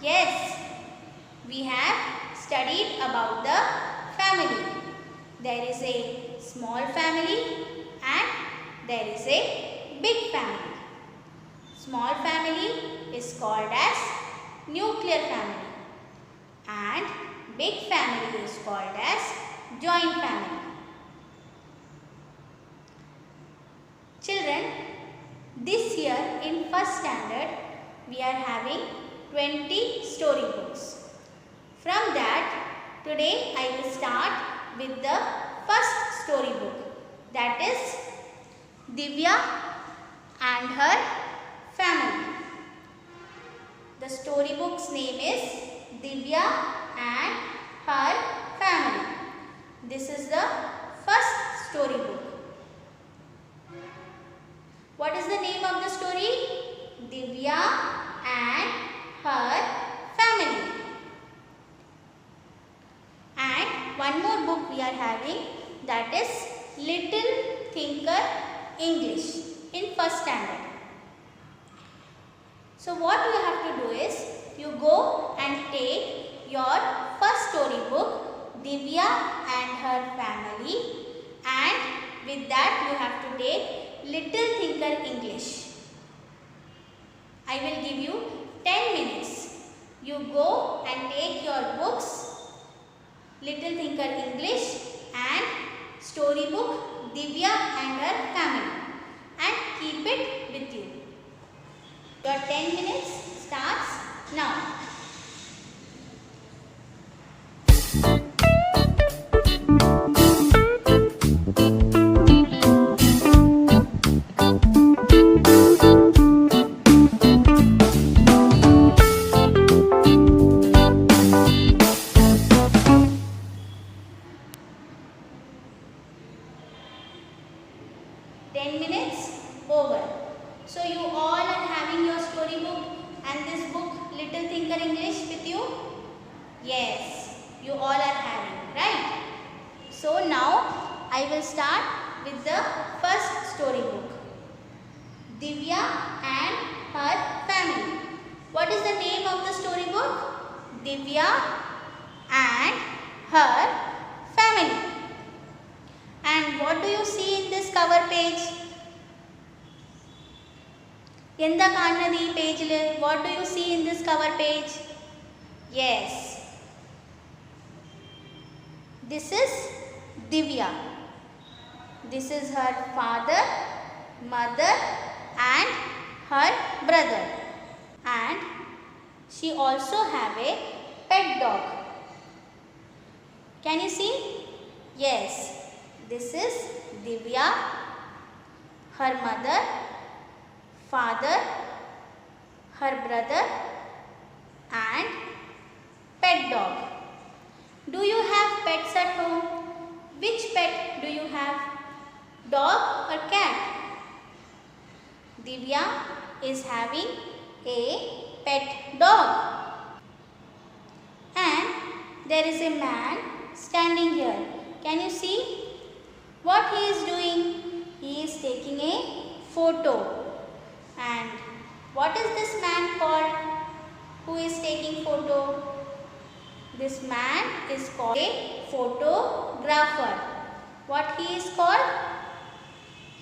Yes, we have studied about the family. There is a small family and there is a big family. Small family is called as nuclear family and big family is called as joint family. Children, this year in first standard we are having 20 storybooks. From that, today I will start with the first storybook, that is Divya and her family. The storybook's name is Divya and her family. This is the first storybook. What is the name of the story? Divya and her family. And one more book we are having, that is Little Thinker English in first standard. So what you have to do is, you go and take your first storybook, Divya and her family, and with that you have to take Little Thinker English. I will give you 10 minutes. You go and take your books, Little Thinker English and storybook Divya and her family, and keep it with you. Your 10 minutes starts now. Over. So you all are having your storybook and this book Little Thinker English with you? Yes, you all are having, right? So now I will start with the first storybook, Divya and her family. What is the name of the storybook? Divya and her family. And what do you see in this cover page? What do you see in this cover page? Yes. This is Divya. This is her father, mother and her brother. And she also have a pet dog. Can you see? Yes. This is Divya, her mother, father, her brother and pet dog. Do you have pets at home? Which pet do you have? Dog or cat? Divya is having a pet dog. And there is a man standing here. Can you see what he is doing? He is taking a photo. And what is this man called who is taking photo? This man is called a photographer. What he is called?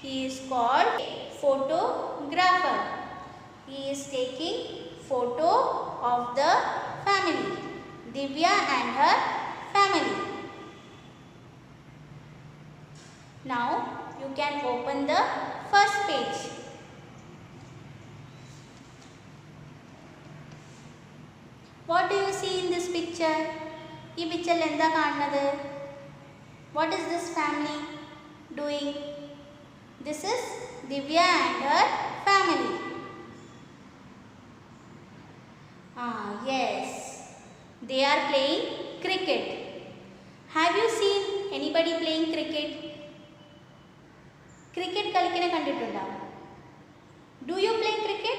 He is called a photographer. He is taking photo of the family, Divya and her family. Now you can open the first page. What do you see in this picture? This picture what is this family doing? This is Divya and her family. Yes. They are playing cricket. Have you seen anybody playing cricket? Cricket kalikine kanditunda? Do you play cricket?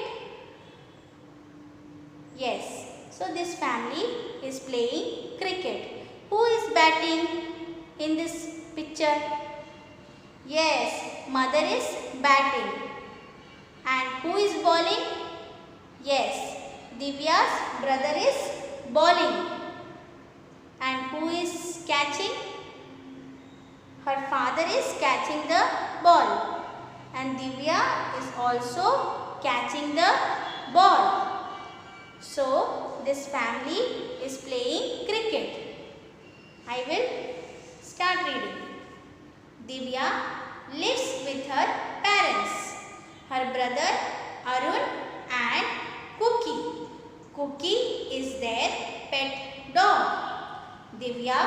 Yes. So this family is playing cricket. Who is batting in this picture? Yes, mother is batting. And who is bowling? Yes, Divya's brother is bowling. And who is catching? Her father is catching the ball. And Divya is also catching the ball. So this family is playing cricket. I will start reading. Divya lives with her parents, her brother Arun and Cookie. Cookie is their pet dog. Divya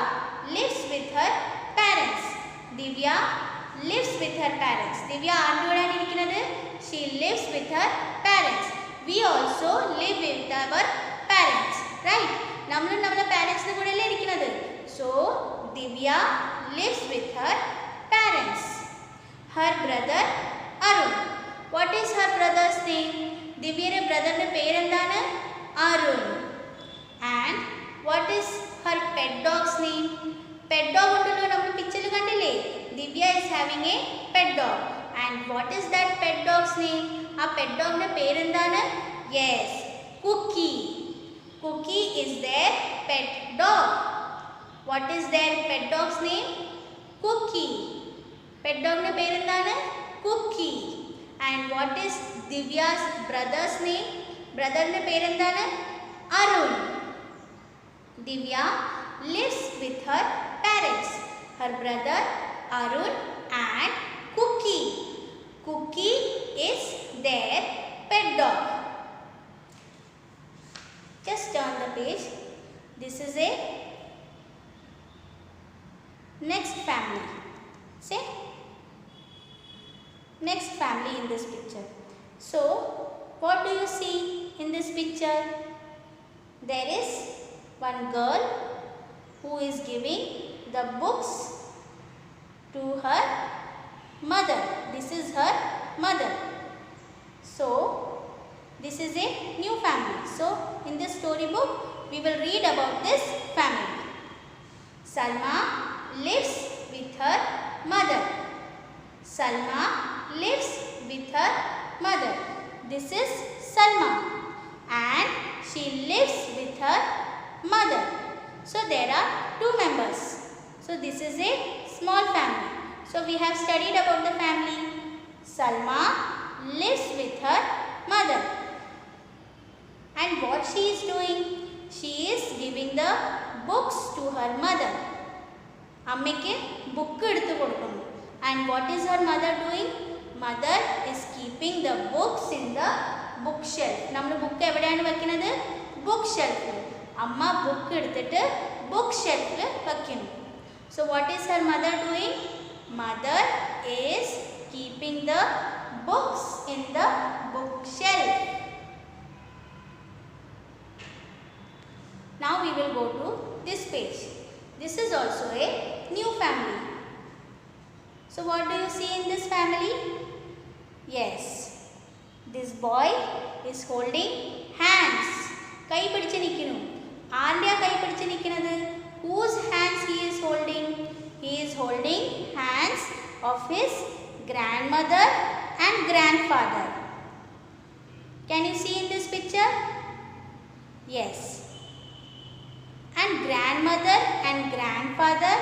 lives with her parents. Divya lives with her parents. Divya ആരോടാണ് ഇരിക്കുന്നത്? She lives with her parents. We also live with our parents. Right? നമ്മളും നമ്മുടെ പാരൻസിന്റെ കൂടെ അല്ലേ ഇരിക്കുന്നത്? So Divya lives with her parents. Her brother Arun. What is her brother's name? Divya's brother's പേരെന്താണ്? Arun. And what is her pet dog's name? Pet dog ഉണ്ടല്ലോ നമ്മൾ പിക്ചറിൽ കണ്ടില്ലേ? Divya is having a pet dog. And what is that pet dog's name? ആ pet dogന്റെ പേരെന്താണ്? Yes, Cookie. Cookie is their pet dog. What is their pet dog's name? Cookie. Pet dogന്റെ പേരെന്താണ്? Cookie. And what is Divya's brother's name? Brotherന്റെ പേരെന്താണ്? Arun. Divya lives with her parents, her brother Arun and Cookie. Cookie is their pet dog. Just turn the page. This is a next family. Say next family in this picture. So what do you see in this picture? There is one girl who is giving the books to her mother. This is her mother. So this is a new family. So in this storybook we will read about this family. Salma lives with her mother. Salma lives with her mother. This is Salma and she lives with her mother. So there are two members. So this is a small family. So we have studied about the family. Salma lives with her mother. And what she is doing? She is giving the books to her mother. അമ്മയ്ക്ക് book എടുത്തു കൊടുക്കുന്നു. And what is her mother doing? Mother is keeping the books in the bookshelf. നമ്മൾ book എവിടെയാണ് വെക്കുന്നത്? Book ഷെൽഫിൽ. അമ്മ book എടുത്തിട്ട് book ഷെൽഫിൽ വെക്കുന്നു. So what is her mother doing? Mother is keeping the books in the bookshelf. Now we will go to this page. This is also a new family. So what do you see in this family? Yes, this boy is holding hands. കൈ പിടിച്ച് നിൽക്കുന്നു. ആരുടെയാ കൈ പിടിച്ച് നിൽക്കുന്നത്? Whose hands he is holding? He is holding hands of his grandmother and grandfather. Can you see in this picture? Yes. And grandmother and grandfather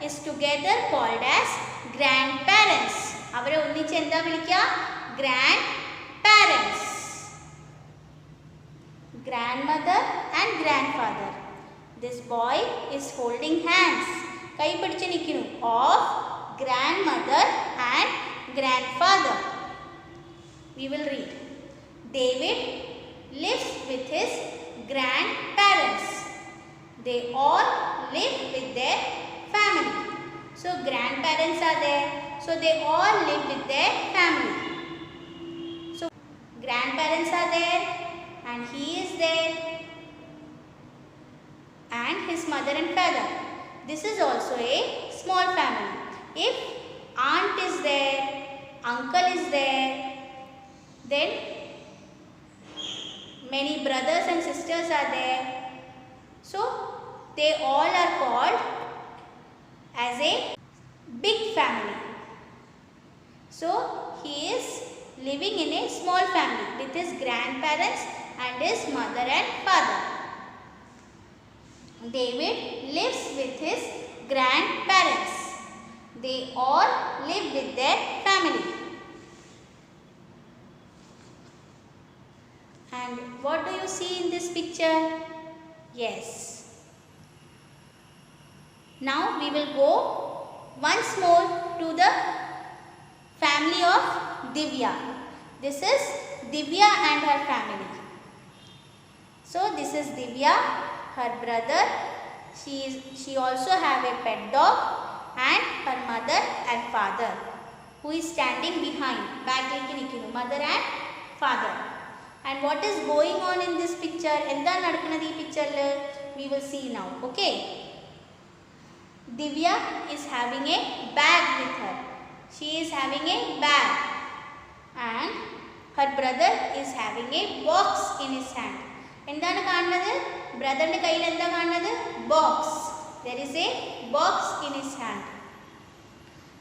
is together called as grandparents. അവരെ ഒന്നിച്ച് എന്താ വിളിക്കുക? Grandparents. Grandmother and grandfather. This boy is holding hands. കൈ പിടിച്ച് നിൽക്കുന്നു. Of grandmother and grandfather. We will read. David lives with his grandparents. They all live with their family. So grandparents are there. So they all live with their family. So grandparents are there and he is there and his mother and father. This is also a small family. If aunt is there, uncle is there, then many brothers and sisters are there. So they all are called as a big family. So he is living in a small family with his grandparents and his mother and father. David lives with his grandparents. They all live with their family. And what do you see in this picture? Yes. Now we will go once more to the family of Divya. This is Divya and her family. So this is Divya, her brother. She also have a pet dog and her mother and father who is standing behind. Mother and father. And what is going on in this picture? We will see now. Okay. Divya is having a bag with her. She is having a bag. And her brother is having a box in his hand. Brother box. There is a box in his hand.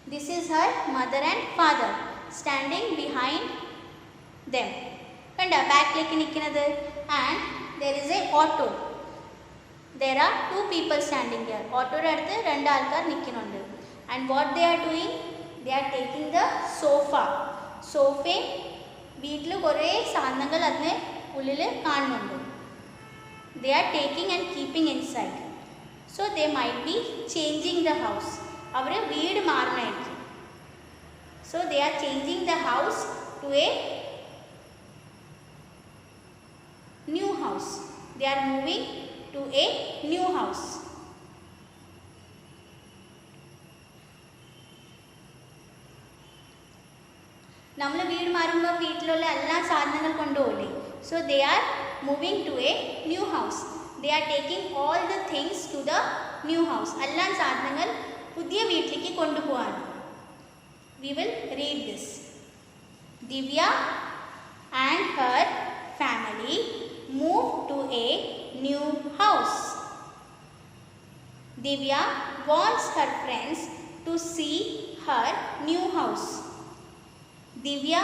This is her mother and father standing behind them. And there is a auto. There are two people standing here. Auto and what they are doing? They are taking the sofa. Sofa they are taking and keeping inside. So they might be changing the house. So they are changing the house to a new house. They are moving to a new house. So they are moving to a new house. They are taking all the things to the new house. We will read this. Divya and her family moved to a new house. Divya wants her friends to see her new house. Divya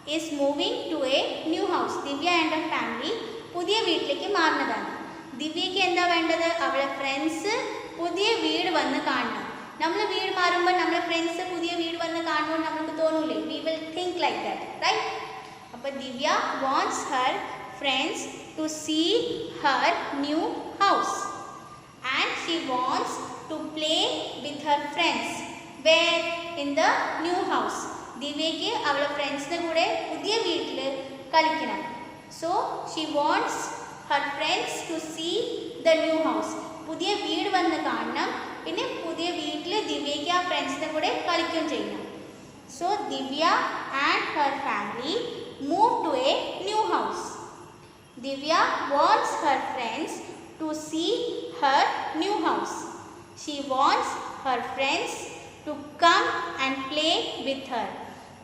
is moving to a new house. Divya and her family പുതിയ വീട്ടിലേക്ക് മാറുന്നതാണ്. ദിവ്യയ്ക്ക് എന്താ വേണ്ടത്? അവളുടെ friends പുതിയ വീട് വന്ന് കാണണം. നമ്മൾ വീട് മാറുമ്പോൾ നമ്മുടെ ഫ്രണ്ട്സ് പുതിയ വീട് വന്ന് കാണുമ്പോൾ നമുക്ക് തോന്നൂലേ? We will think like that, right? അപ്പോൾ Divya wants her friends to see her new house and she wants to play with her friends. Where? In the new house. ദിവ്യയ്ക്ക് അവളുടെ ഫ്രണ്ട്സിന്റെ കൂടെ പുതിയ വീട്ടിൽ കളിക്കണം. So she wants her friends to see the new house. പുതിയ വീട് വന്ന് കാണണം. പിന്നെ പുതിയ വീട്ടിൽ ദിവ്യയ്ക്ക് ആ ഫ്രണ്ട്സിന്റെ കൂടെ കളിക്കുകയും ചെയ്യണം. So Divya and her family moved to a new house. Divya wants her friends to see her new house. She wants her friends to come and play with her.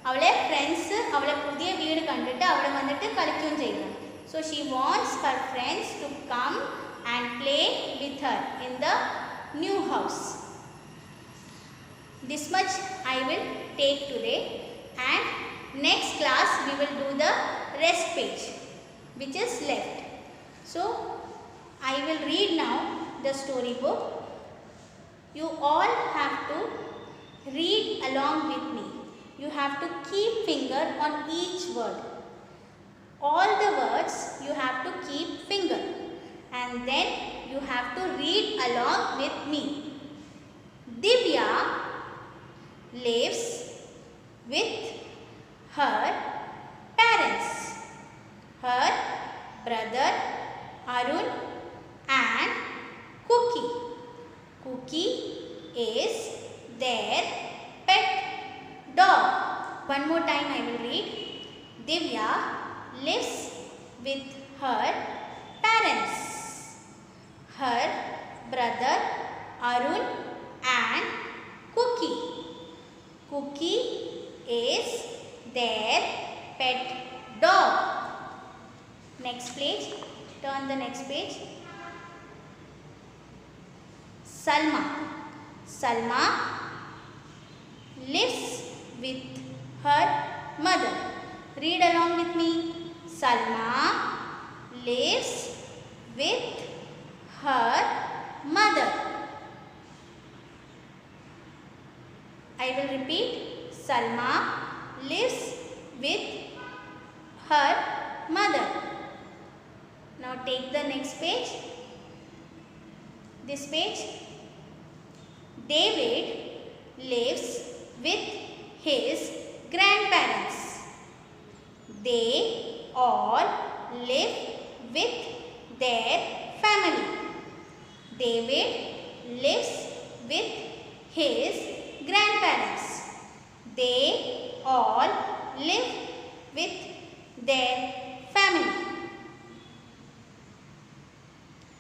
അവളെ ഫ്രണ്ട്സ് അവളെ പുതിയ വീട് കണ്ടിട്ട് അവിടെ വന്നിട്ട് കളിക്കുകയും ചെയ്യണം. So she wants her friends to come and play with her in the new house. This much I will take today, and next class we will do the rest page which is left. So I will read now the storybook. You all have to read along with me. You have to keep finger on each word. All the words you have to keep finger, and then you have to read along with me. Divya lives with her parents, her brother Arun and Cookie. Cookie is their pet dog. One more time I will read. Divya lives with her parents, her brother Arun and Cookie. Cookie is their pet dog. Next page. Turn the next page. Salma. Salma lives with her mother. Read along with me. Salma lives with her mother. I will repeat. Salma lives with her mother. Now take the next page. This page. David lives with his grandparents. They all live with their family. David lives with his grandparents. They all live with their family.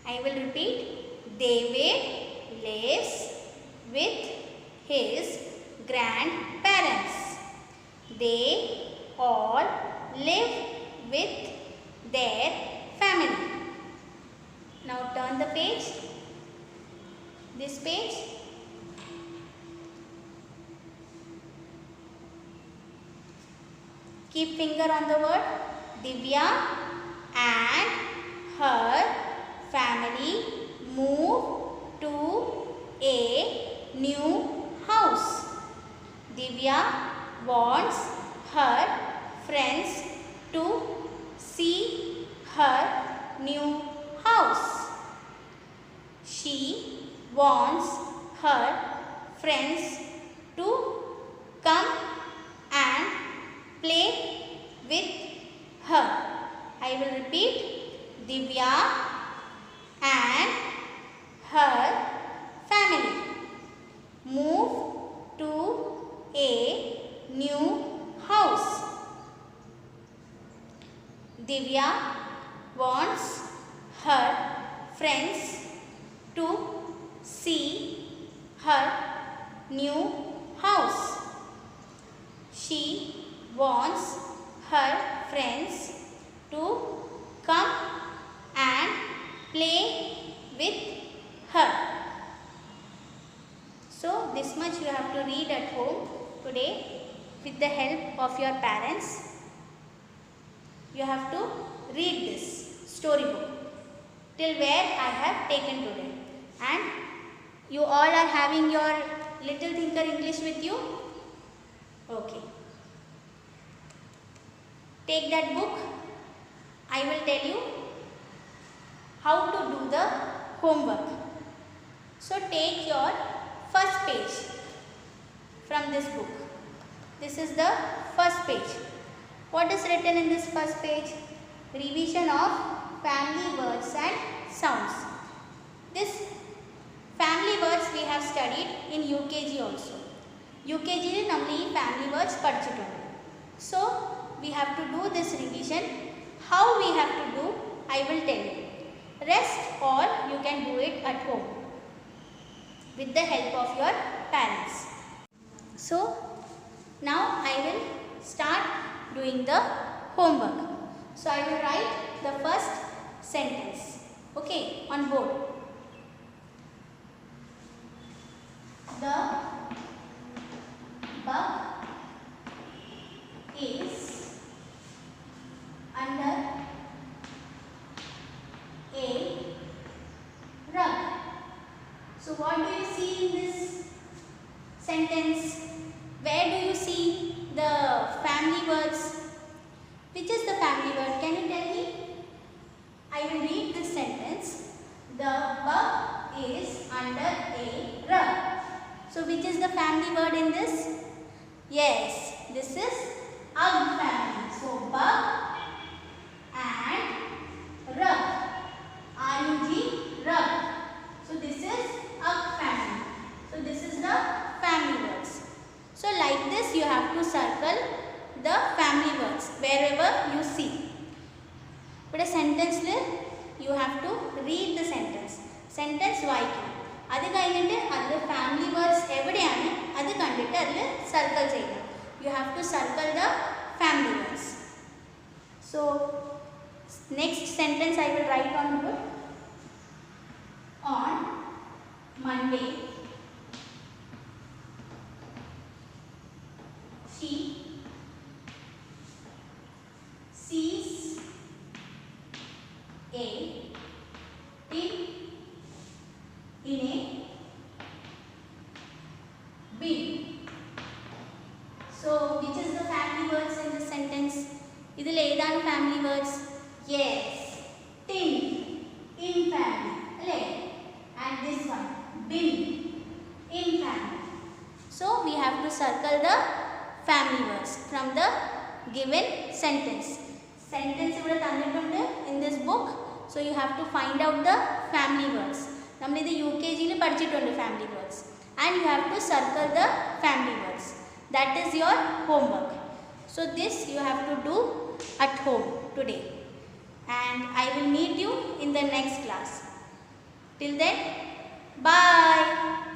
I will repeat. David lives with his grandparents. They all live with their family. Now turn the page. This page. Keep finger on the word. Divya and her family move to a new house. Divya wants her friends to see her new house. She wants her friends to come and play with her. I will repeat. Divya and her family move to a new house. Divya wants her friends to see her new house. She wants her friends to come and play with her. So this much you have to read at home today with the help of your parents. You have to read this storybook till where I have taken today. And you all are having your Little Thinker English with you? Okay. Take that book. I will tell you how to do the homework. So take your first page from this book. This is the first page. What is written in this first page? Revision of family words and sounds. This family words we have studied in UKG also. UKG namely family words padichittundu. So we have to do this revision. How we have to do, I will tell you. Rest all you can do it at home with the help of your parents. So now I will start doing the homework. So I will write the first sentence. Okay, on board. The bug is under a rug. So what do you see in this sentence? Where do you see the family words? Which is the family word? Can you tell me? I will read this sentence. The bug is under a rug. So which is the family word in this? Yes, this is UG family. So bug and rug. R-U-G, rug. So this is UG family. So this is the family words. So like this you have to circle the family words wherever you see. But a sentence you have to read the sentence. Sentence വായിക്കണം. അത് കഴിഞ്ഞിട്ട് അതിൽ family words എവിടെയാണ് അത് കണ്ടിട്ട് അതിൽ circle ചെയ്യണം. You have to circle the family words. So next sentence I will write on board. On Monday, she sees A, tin, in a, bin. So which is the family words in this sentence? Idil edana family words? Yes, tin, in family, alle. And this one, bin, in family. So we have to circle the family words from the given sentence. Sentence ഇവിടെ തന്നിട്ടുണ്ട് in this book. So you have to find out the family words. നമ്മൾ ഇത് UKG യിൽ പഠിച്ചിട്ടുണ്ട് family words. And you have to circle the family words. That is your homework. So this you have to do at home today. And I will meet you in the next class. Till then, bye.